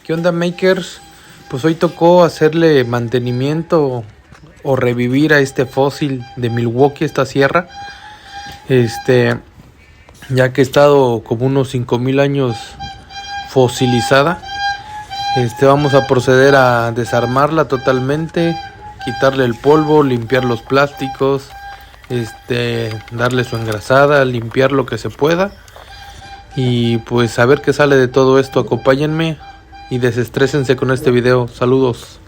¿Qué onda, makers? Pues hoy tocó hacerle mantenimiento o revivir a este fósil de Milwaukee, esta sierra. Ya que ha estado como unos 5000 años fosilizada. Vamos a proceder a desarmarla totalmente, quitarle el polvo, limpiar los plásticos, darle su engrasada, limpiar lo que se pueda. Y pues a ver qué sale de todo esto. Acompáñenme y desestrésense con este video. Saludos.